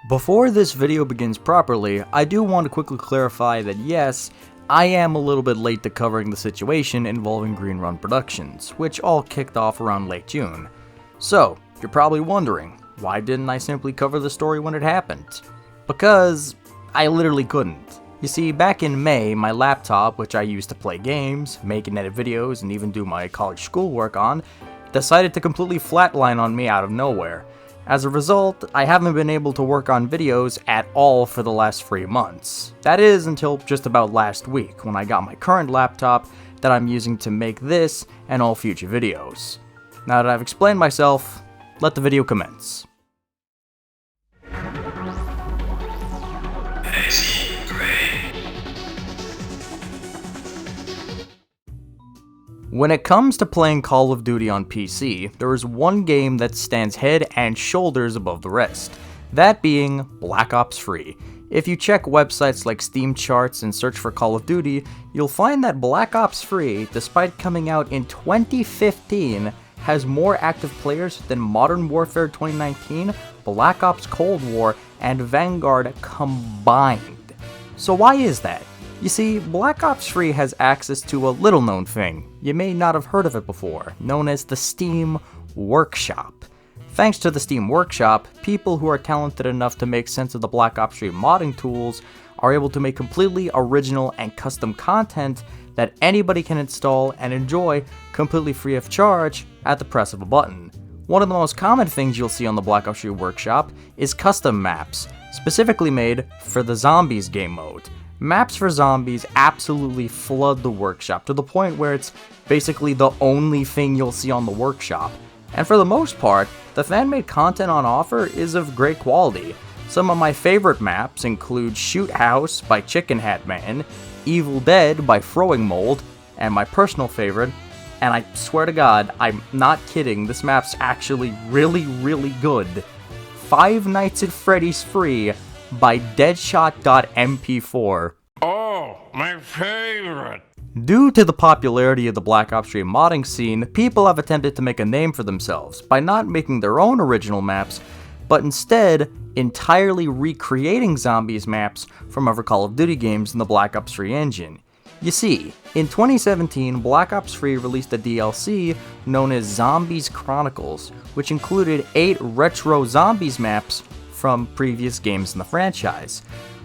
Before this video begins properly, I do want to quickly clarify that yes, I am a little bit late to covering the situation involving Green Run Productions, which all kicked off around late June. So, you're probably wondering, why didn't I simply cover the story when it happened? Because I literally couldn't. You see, back in May, my laptop, which I used to play games, make and edit videos, and even do my college schoolwork on, decided to completely flatline on me out of nowhere. As a result, I haven't been able to work on videos at all for the last 3 months. That is until just about last week, when I got my current laptop that I'm using to make this and all future videos. Now that I've explained myself, let the video commence. When it comes to playing Call of Duty on PC, there is one game that stands head and shoulders above the rest, that being Black Ops Free. If you check websites like Steam charts and search for Call of Duty, you'll find that Black Ops Free, despite coming out in 2015, has more active players than Modern Warfare 2019, Black Ops Cold War, and Vanguard combined. So why is that? You see, Black Ops Free has access to a little known thing, you may not have heard of it before, known as the Steam Workshop. Thanks to the Steam Workshop, people who are talented enough to make sense of the Black Ops 3 modding tools are able to make completely original and custom content that anybody can install and enjoy completely free of charge at the press of a button. One of the most common things you'll see on the Black Ops 3 Workshop is custom maps, specifically made for the Zombies game mode. Maps for zombies absolutely flood the workshop to the point where it's basically the only thing you'll see on the workshop. And for the most part, the fan-made content on offer is of great quality. Some of my favorite maps include Shoot House by Chicken Hat Man, Evil Dead by Throwing Mold, and my personal favorite, and I swear to God, I'm not kidding, this map's actually really good, Five Nights at Freddy's Free by Deadshot.mp4. Oh, my favorite! Due to the popularity of the Black Ops 3 modding scene, people have attempted to make a name for themselves by not making their own original maps, but instead entirely recreating zombies maps from other Call of Duty games in the Black Ops 3 engine. You see, in 2017, Black Ops 3 released a DLC known as Zombies Chronicles, which included 8 retro zombies maps from previous games in the franchise.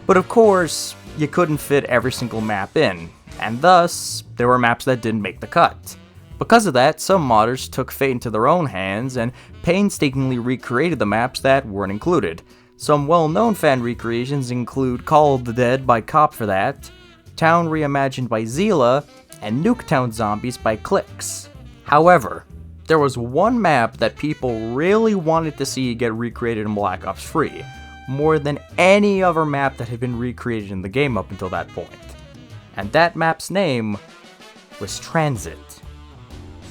But of course, you couldn't fit every single map in, and thus, there were maps that didn't make the cut. Because of that, some modders took fate into their own hands and painstakingly recreated the maps that weren't included. Some well-known fan recreations include Call of the Dead by Cop for That, Town Reimagined by Xela, and Nuketown Zombies by Clicks. However, there was one map that people really wanted to see get recreated in Black Ops 3, more than any other map that had been recreated in the game up until that point. And that map's name was Transit.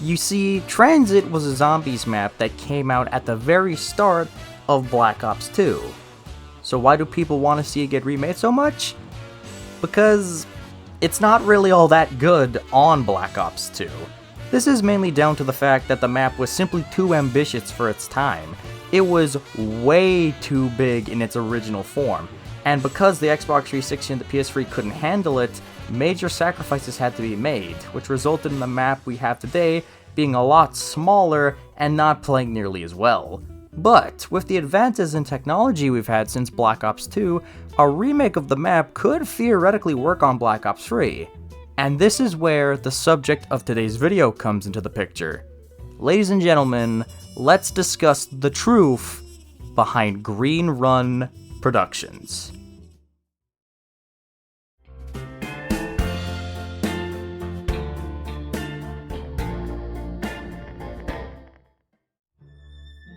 You see, Transit was a zombies map that came out at the very start of Black Ops 2. So why do people want to see it get remade so much? Because it's not really all that good on Black Ops 2. This is mainly down to the fact that the map was simply too ambitious for its time. It was way too big in its original form, and because the Xbox 360 and the PS3 couldn't handle it, major sacrifices had to be made, which resulted in the map we have today being a lot smaller and not playing nearly as well. But with the advances in technology we've had since Black Ops 2, a remake of the map could theoretically work on Black Ops 3. And this is where the subject of today's video comes into the picture. Ladies and gentlemen, let's discuss the truth behind Green Run Productions.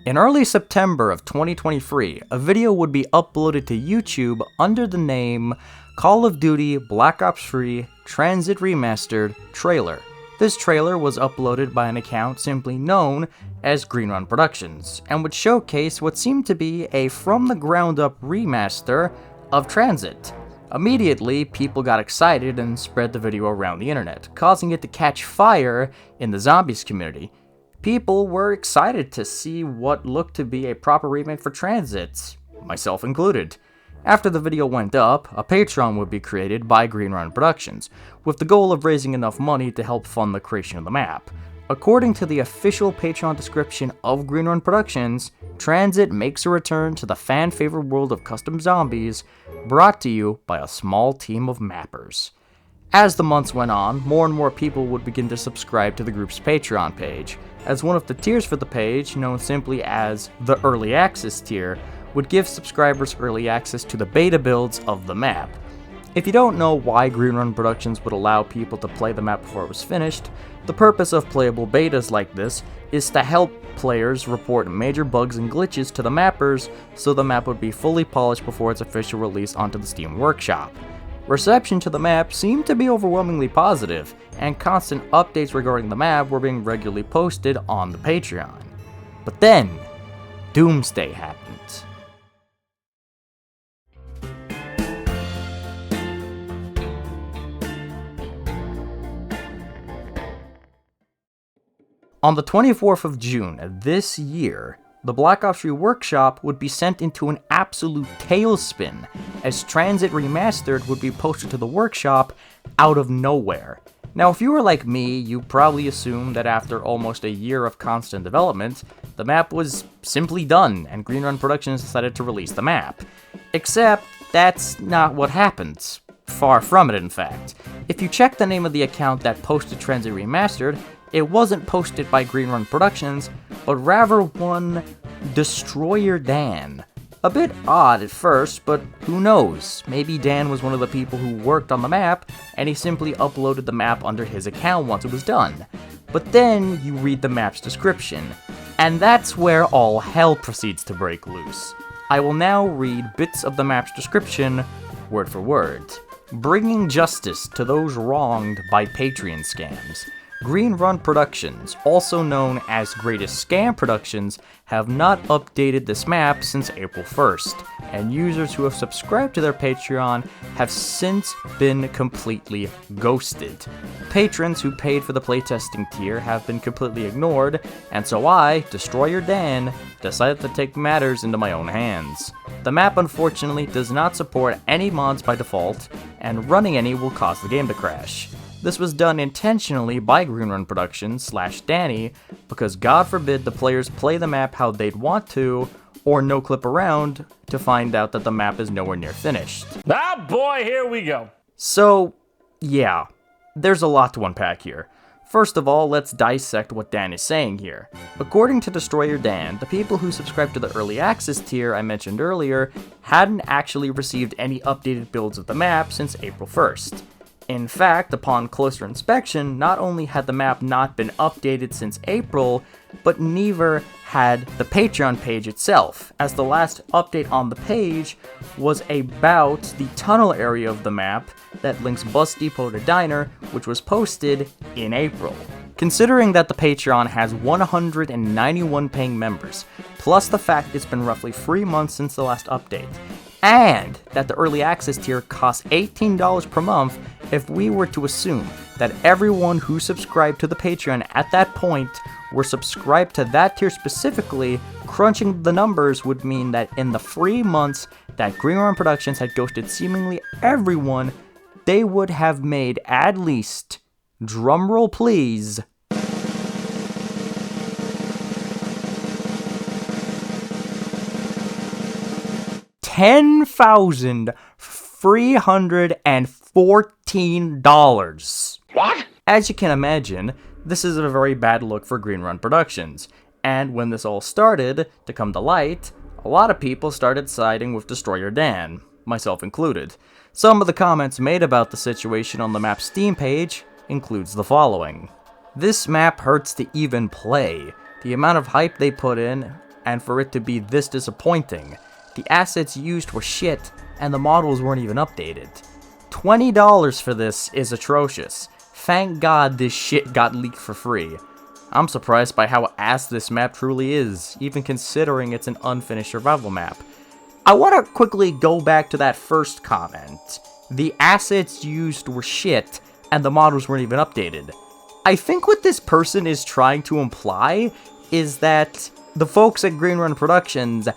In early September of 2023, a video would be uploaded to YouTube under the name Call of Duty Black Ops 3 Transit Remastered Trailer. This trailer was uploaded by an account simply known as Green Run Productions, and would showcase what seemed to be a from-the-ground-up remaster of Transit. Immediately, people got excited and spread the video around the internet, causing it to catch fire in the zombies community. People were excited to see what looked to be a proper remake for Transit. myself included. After the video went up, a Patreon would be created by Green Run Productions, with the goal of raising enough money to help fund the creation of the map. According to the official Patreon description of Green Run Productions, Transit makes a return to the fan-favorite world of custom zombies, brought to you by a small team of mappers. As the months went on, more and more people would begin to subscribe to the group's Patreon page, as one of the tiers for the page, known simply as the Early Access tier, would give subscribers early access to the beta builds of the map. If you don't know why Green Run Productions would allow people to play the map before it was finished, the purpose of playable betas like this is to help players report major bugs and glitches to the mappers so the map would be fully polished before its official release onto the Steam Workshop. Reception to the map seemed to be overwhelmingly positive, and constant updates regarding the map were being regularly posted on the Patreon. But then, Doomsday happened. On the 24th of June this year, the Black Ops 3 Workshop would be sent into an absolute tailspin, as Transit Remastered would be posted to the workshop out of nowhere. Now, if you were like me, you probably assumed that after almost a year of constant development, the map was simply done, and Green Run Productions decided to release the map. Except, that's not what happened. Far from it, in fact. If you check the name of the account that posted Transit Remastered, it wasn't posted by Green Run Productions, but rather one Destroyer Dan. A bit odd at first, but who knows, maybe Dan was one of the people who worked on the map, and he simply uploaded the map under his account once it was done. But then you read the map's description, and that's where all hell proceeds to break loose. I will now read bits of the map's description, word for word. Bringing justice to those wronged by Patreon scams. Green Run Productions, also known as Greatest Scam Productions, have not updated this map since April 1st, and users who have subscribed to their Patreon have since been completely ghosted. Patrons who paid for the playtesting tier have been completely ignored, and so I, Destroyer Dan, decided to take matters into my own hands. The map unfortunately does not support any mods by default, and running any will cause the game to crash. This was done intentionally by Green Run Productions / Danny, because God forbid the players play the map how they'd want to, or no clip around to find out that the map is nowhere near finished. Ah, boy, here we go. So, yeah, there's a lot to unpack here. First of all, let's dissect what Dan is saying here. According to Destroyer Dan, the people who subscribed to the Early Access tier I mentioned earlier hadn't actually received any updated builds of the map since April 1st. In fact, upon closer inspection, not only had the map not been updated since April, but neither had the Patreon page itself, as the last update on the page was about the tunnel area of the map that links Bus Depot to Diner, which was posted in April. Considering that the Patreon has 191 paying members, plus the fact it's been roughly 3 months since the last update, and that the Early Access tier costs $18 per month, if we were to assume that everyone who subscribed to the Patreon at that point were subscribed to that tier specifically, crunching the numbers would mean that in the 3 months that Green Run Productions had ghosted seemingly everyone, they would have made at least, drumroll please, $10,314. What? As you can imagine, this is a very bad look for Green Run Productions, and when this all started to come to light, a lot of people started siding with Destroyer Dan, myself included. Some of the comments made about the situation on the map's Steam page includes the following. This map hurts to even play. The amount of hype they put in, and for it to be this disappointing. The assets used were shit, and the models weren't even updated. $20 for this is atrocious. Thank God this shit got leaked for free. I'm surprised by how ass this map truly is, even considering it's an unfinished survival map. I want to quickly go back to that first comment. The assets used were shit, and the models weren't even updated. I think what this person is trying to imply is that the folks at Green Run Productions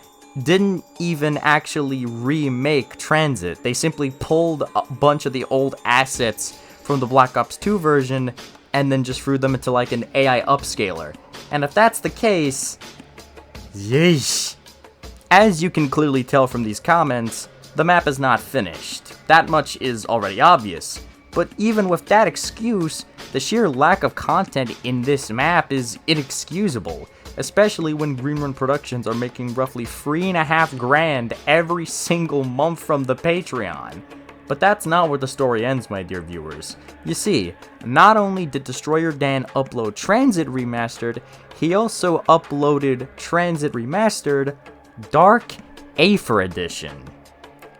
didn't even actually remake Transit. They simply pulled a bunch of the old assets from the Black Ops 2 version and then just threw them into like an AI upscaler. And if that's the case, yeesh. As you can clearly tell from these comments, the map is not finished. That much is already obvious. But even with that excuse, the sheer lack of content in this map is inexcusable, especially when Greenrun Productions are making roughly $3.5 grand every single month from the Patreon. But that's not where the story ends, my dear viewers. You see, not only did Destroyer Dan upload Transit Remastered, he also uploaded Transit Remastered Dark Aether Edition.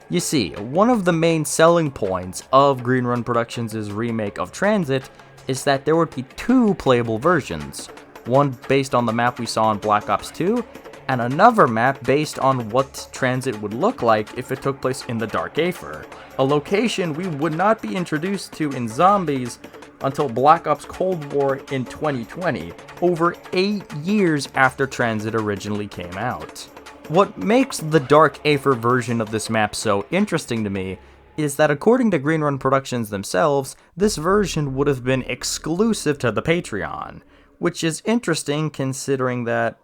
You see, one of the main selling points of Greenrun Productions' remake of Transit is that there would be two playable versions, one based on the map we saw in Black Ops 2, and another map based on what Transit would look like if it took place in the Dark Aether, a location we would not be introduced to in Zombies until Black Ops Cold War in 2020, over 8 years after Transit originally came out. What makes the Dark Aether version of this map so interesting to me is that according to Greenrun Productions themselves, this version would have been exclusive to the Patreon, which is interesting considering that,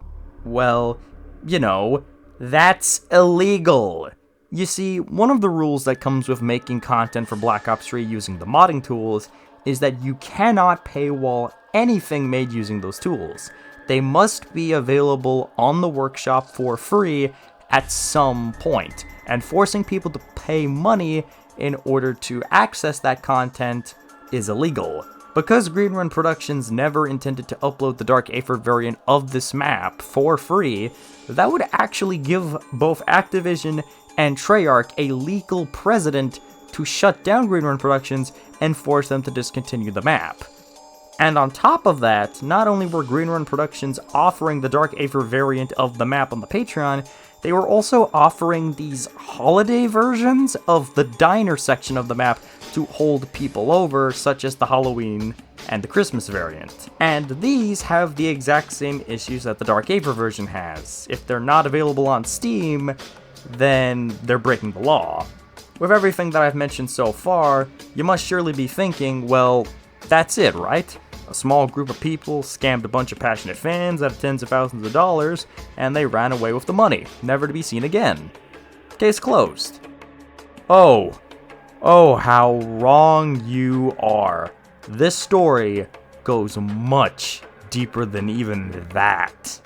well, you know, that's illegal. You see, one of the rules that comes with making content for Black Ops 3 using the modding tools is that you cannot paywall anything made using those tools. They must be available on the workshop for free at some point, and forcing people to pay money in order to access that content is illegal. Because Greenrun Productions never intended to upload the Dark Aether variant of this map for free, that would actually give both Activision and Treyarch a legal precedent to shut down Greenrun Productions and force them to discontinue the map. And on top of that, not only were Greenrun Productions offering the Dark Aether variant of the map on the Patreon, they were also offering these holiday versions of the diner section of the map to hold people over, such as the Halloween and the Christmas variant. And these have the exact same issues that the Dark Aether version has. If they're not available on Steam, then they're breaking the law. With everything that I've mentioned so far, you must surely be thinking, well, that's it, right? A small group of people scammed a bunch of passionate fans out of tens of thousands of dollars, and they ran away with the money, never to be seen again. Case closed. Oh, how wrong you are. This story goes much deeper than even that.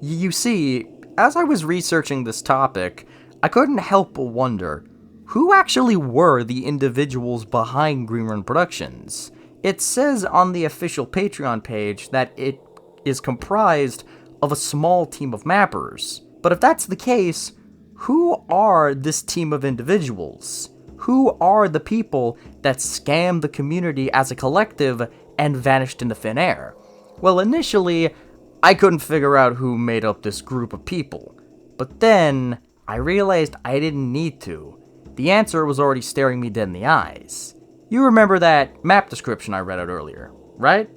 You see, as I was researching this topic, I couldn't help but wonder, who actually were the individuals behind Greenrun Productions? It says on the official Patreon page that it is comprised of a small team of mappers. But if that's the case, who are this team of individuals? Who are the people that scammed the community as a collective and vanished into thin air? Well, initially, I couldn't figure out who made up this group of people. But then, I realized I didn't need to. The answer was already staring me dead in the eyes. You remember that map description I read out earlier, right?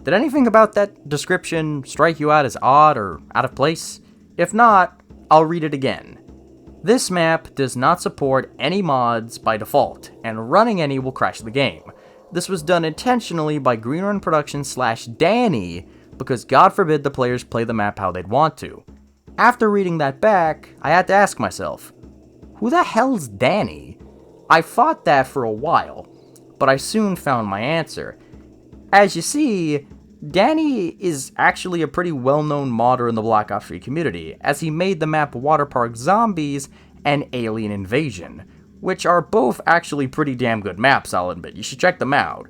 Did anything about that description strike you out as odd or out of place? If not, I'll read it again. This map does not support any mods by default, and running any will crash the game. This was done intentionally by Greenrun Productions / Danny, because God forbid the players play the map how they'd want to. After reading that back, I had to ask myself, who the hell's Danny? I thought that for a while, but I soon found my answer. As you see, Danny is actually a pretty well-known modder in the Black Ops 3 community, as he made the map Waterpark Zombies and Alien Invasion, which are both actually pretty damn good maps, I'll admit. You should check them out.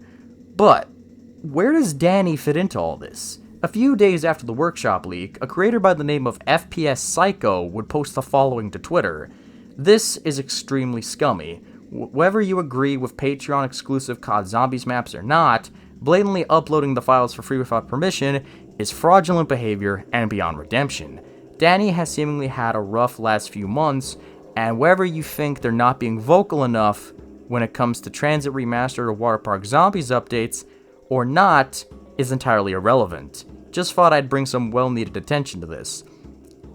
But where does Danny fit into all this? A few days after the workshop leak, a creator by the name of FPS Psycho would post the following to Twitter. This is extremely scummy. Whether you agree with Patreon exclusive COD Zombies maps or not, blatantly uploading the files for free without permission is fraudulent behavior and beyond redemption. Danny has seemingly had a rough last few months, and wherever you think they're not being vocal enough, when it comes to Transit Remastered or Water Park Zombies updates, or not, is entirely irrelevant. Just thought I'd bring some well-needed attention to this.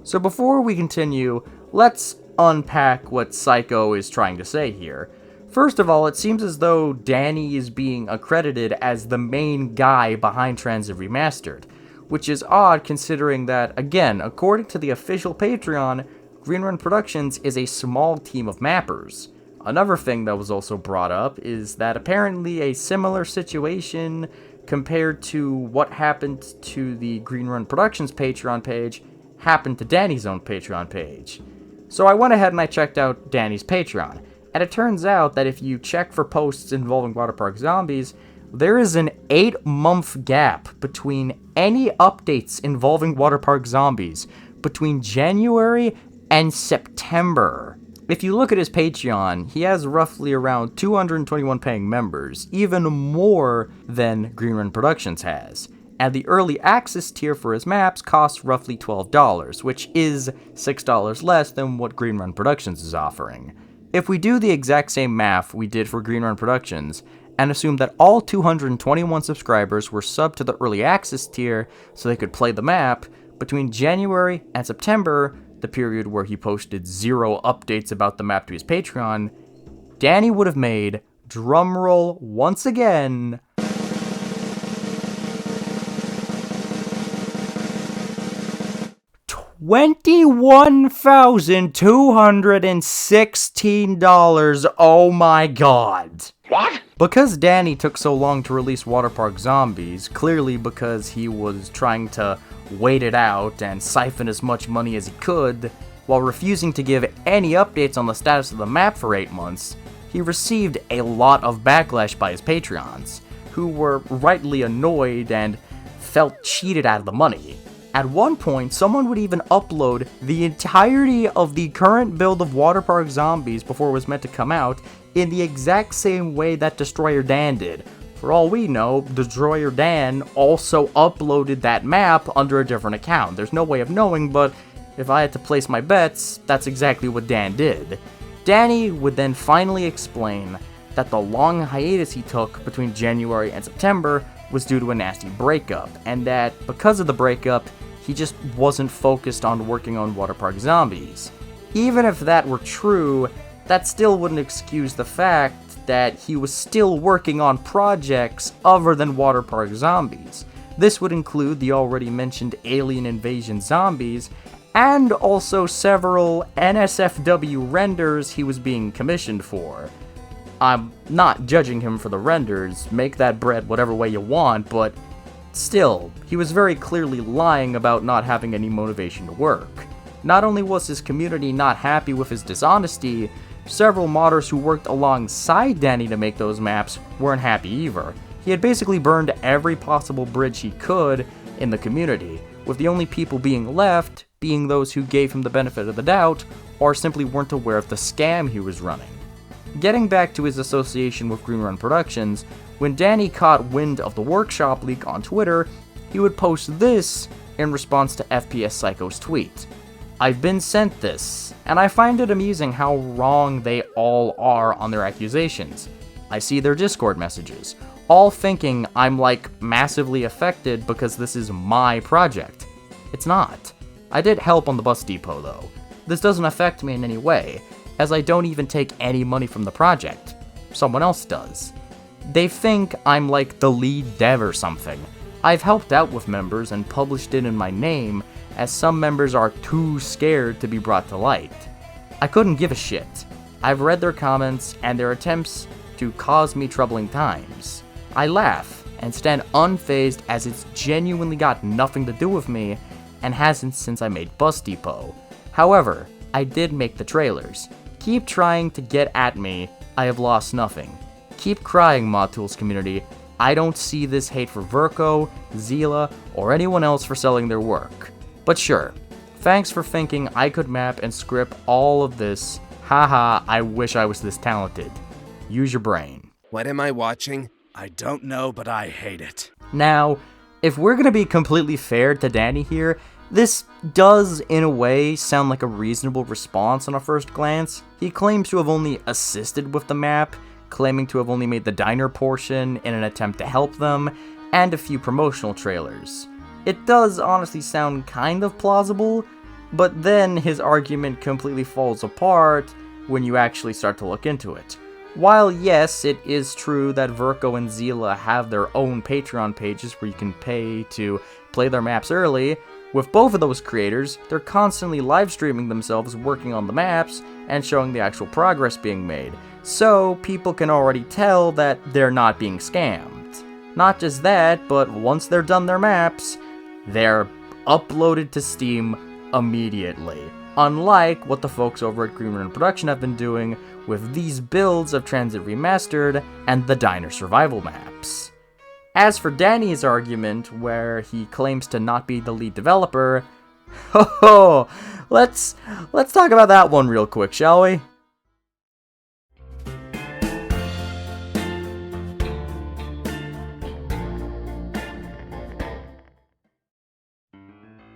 So before we continue, let's unpack what Psycho is trying to say here. First of all, it seems as though Danny is being accredited as the main guy behind Transit Remastered, which is odd considering that, again, according to the official Patreon, Green Run Productions is a small team of mappers. Another thing that was also brought up is that apparently a similar situation compared to what happened to the Green Run Productions Patreon page happened to Danny's own Patreon page. So I went ahead and I checked out Danny's Patreon, and it turns out that if you check for posts involving Water Park Zombies, there is an 8-month gap between any updates involving Water Park Zombies between January and September. If you look at his Patreon, he has roughly around 221 paying members, even more than Green Run Productions has. And the early access tier for his maps costs roughly $12, which is $6 less than what Green Run Productions is offering. If we do the exact same math we did for Green Run Productions, and assume that all 221 subscribers were subbed to the early access tier so they could play the map, between January and September, the period where he posted 0 updates about the map to his Patreon, Danny would have made, drumroll once again, $21,216. Oh my god. What? Because Danny took so long to release Water Park Zombies, clearly because he was trying to wait it out and siphon as much money as he could, while refusing to give any updates on the status of the map for 8 months, he received a lot of backlash by his Patreons, who were rightly annoyed and felt cheated out of the money. At one point, someone would even upload the entirety of the current build of Water Park Zombies before it was meant to come out in the exact same way that Destroyer Dan did. For all we know, Destroyer Dan also uploaded that map under a different account. There's no way of knowing, but if I had to place my bets, that's exactly what Dan did. Danny would then finally explain that the long hiatus he took between January and September was due to a nasty breakup, and that because of the breakup, he just wasn't focused on working on Water Park Zombies. Even if that were true, that still wouldn't excuse the fact that he was still working on projects other than Water Park Zombies. This would include the already mentioned Alien Invasion Zombies, and also several NSFW renders he was being commissioned for. I'm not judging him for the renders, make that bread whatever way you want, but still, he was very clearly lying about not having any motivation to work. Not only was his community not happy with his dishonesty, several modders who worked alongside Danny to make those maps weren't happy either. He had basically burned every possible bridge he could in the community, with the only people being left being those who gave him the benefit of the doubt or simply weren't aware of the scam he was running. Getting back to his association with Green Run Productions, when Danny caught wind of the workshop leak on Twitter, he would post this in response to FPS Psycho's tweet. "I've been sent this, and I find it amusing how wrong they all are on their accusations. I see their Discord messages, all thinking I'm like massively affected because this is my project. It's not. I did help on the bus depot though. This doesn't affect me in any way, as I don't even take any money from the project. Someone else does. They think I'm like the lead dev or something. I've helped out with members and published it in my name, as some members are too scared to be brought to light. I couldn't give a shit. I've read their comments and their attempts to cause me troubling times. I laugh and stand unfazed as it's genuinely got nothing to do with me and hasn't since I made Bus Depot. However, I did make the trailers. Keep trying to get at me, I have lost nothing. Keep crying, Mod Tools community. I don't see this hate for Verco, Xela, or anyone else for selling their work. But sure, thanks for thinking I could map and script all of this. Haha, I wish I was this talented. Use your brain." What am I watching? I don't know, but I hate it. Now, if we're gonna be completely fair to Danny here, this does, in a way, sound like a reasonable response on a first glance. He claims to have only assisted with the map, claiming to have only made the diner portion in an attempt to help them, and a few promotional trailers. It does honestly sound kind of plausible, but then his argument completely falls apart when you actually start to look into it. While yes, it is true that Verco and Xela have their own Patreon pages where you can pay to play their maps early, with both of those creators, they're constantly live streaming themselves working on the maps and showing the actual progress being made, so people can already tell that they're not being scammed. Not just that, but once they're done their maps, they're uploaded to Steam immediately, unlike what the folks over at Green Run Production have been doing with these builds of Transit Remastered and the Diner Survival maps. As for Danny's argument, where he claims to not be the lead developer, let's talk about that one real quick, shall we?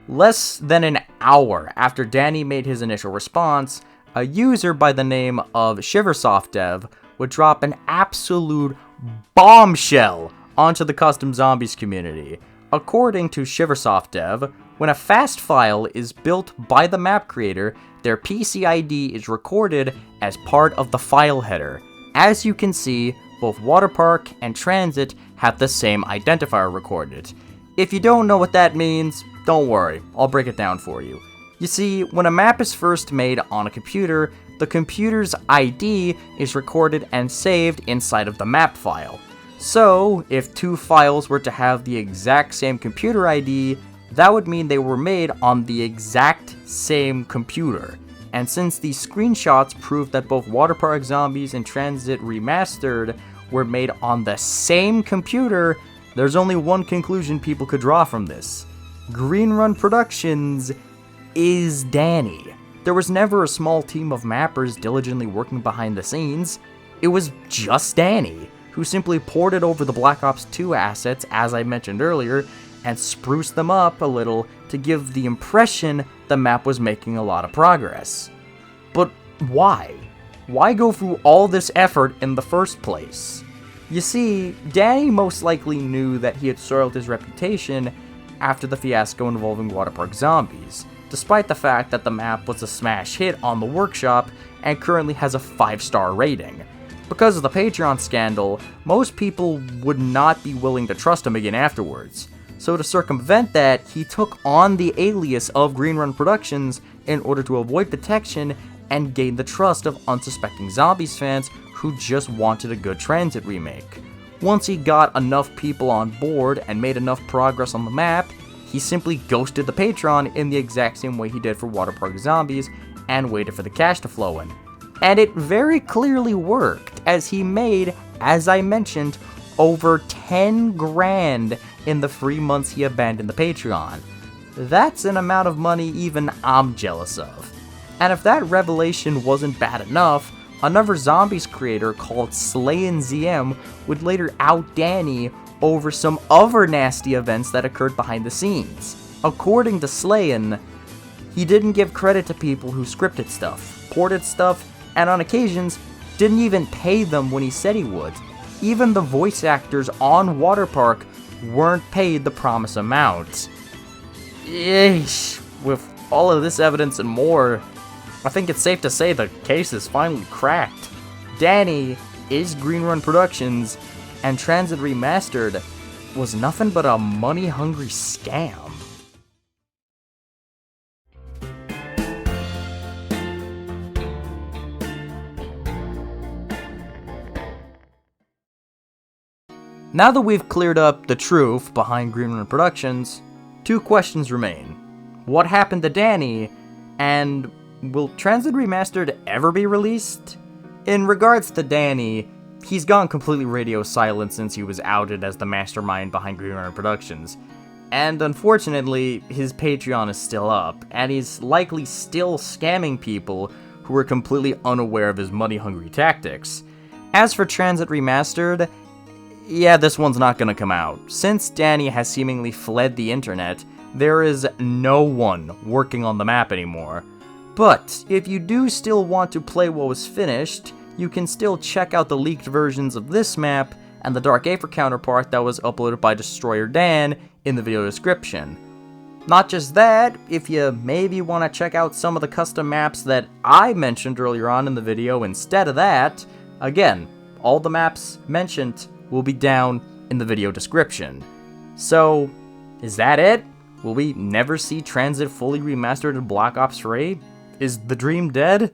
Less than an hour after Danny made his initial response, a user by the name of ShiversoftDev would drop an absolute bombshell onto the Custom Zombies community. According to ShiversoftDev, when a fast file is built by the map creator, their PC ID is recorded as part of the file header. As you can see, both Waterpark and Transit have the same identifier recorded. If you don't know what that means, don't worry, I'll break it down for you. You see, when a map is first made on a computer, the computer's ID is recorded and saved inside of the map file. So, if two files were to have the exact same computer ID, that would mean they were made on the exact same computer. And since these screenshots prove that both Waterpark Zombies and Transit Remastered were made on the same computer, there's only one conclusion people could draw from this. Green Run Productions is Danny. There was never a small team of mappers diligently working behind the scenes. It was just Danny, who simply ported over the Black Ops 2 assets, as I mentioned earlier, and spruced them up a little to give the impression the map was making a lot of progress. But why? Why go through all this effort in the first place? You see, Danny most likely knew that he had soiled his reputation after the fiasco involving Waterpark Zombies, despite the fact that the map was a smash hit on the workshop and currently has a 5-star rating. Because of the Patreon scandal, most people would not be willing to trust him again afterwards. So to circumvent that, he took on the alias of Green Run Productions in order to avoid detection and gain the trust of unsuspecting Zombies fans who just wanted a good Transit remake. Once he got enough people on board and made enough progress on the map, he simply ghosted the Patreon in the exact same way he did for Waterpark Zombies and waited for the cash to flow in. And it very clearly worked, as he made, as I mentioned, over 10 grand in the 3 months he abandoned the Patreon. That's an amount of money even I'm jealous of. And if that revelation wasn't bad enough, another Zombies creator called SlayinZM would later out Danny over some other nasty events that occurred behind the scenes. According to Slayin, he didn't give credit to people who scripted stuff, ported stuff, and on occasions, didn't even pay them when he said he would. Even the voice actors on Waterpark weren't paid the promised amount. Yeesh. With all of this evidence and more, I think it's safe to say the case is finally cracked. Danny is Green Run Productions, and Transit Remastered was nothing but a money-hungry scam. Now that we've cleared up the truth behind Green Run Productions, 2 questions remain. What happened to Danny, and will Transit Remastered ever be released? In regards to Danny, he's gone completely radio silent since he was outed as the mastermind behind Green Run Productions. And unfortunately, his Patreon is still up, and he's likely still scamming people who are completely unaware of his money-hungry tactics. As for Transit Remastered, yeah, this one's not gonna come out. Since Danny has seemingly fled the internet, there is no one working on the map anymore. But if you do still want to play what was finished, you can still check out the leaked versions of this map and the Dark Aether counterpart that was uploaded by Destroyer Dan in the video description. Not just that, if you maybe want to check out some of the custom maps that I mentioned earlier on in the video instead of that, again, all the maps mentioned will be down in the video description. So, is that it? Will we never see Transit fully remastered in Black Ops 3? Is the dream dead?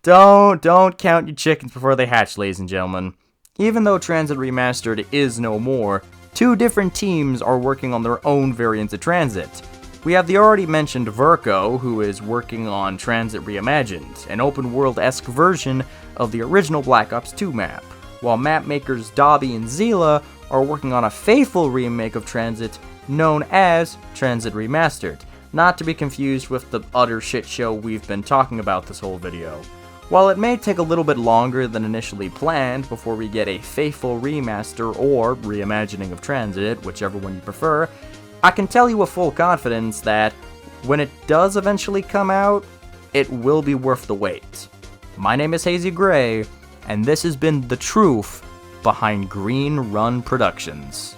Don't count your chickens before they hatch, ladies and gentlemen. Even though Transit Remastered is no more, 2 different teams are working on their own variants of Transit. We have the already mentioned Verco, who is working on Transit Reimagined, an open-world-esque version of the original Black Ops 2 map, while map makers Dobby and Xela are working on a faithful remake of Transit known as Transit Remastered, not to be confused with the utter shit show we've been talking about this whole video. While it may take a little bit longer than initially planned before we get a faithful remaster or reimagining of Transit, whichever one you prefer, I can tell you with full confidence that when it does eventually come out, it will be worth the wait. My name is Hazy Gray, and this has been the truth behind Green Run Productions.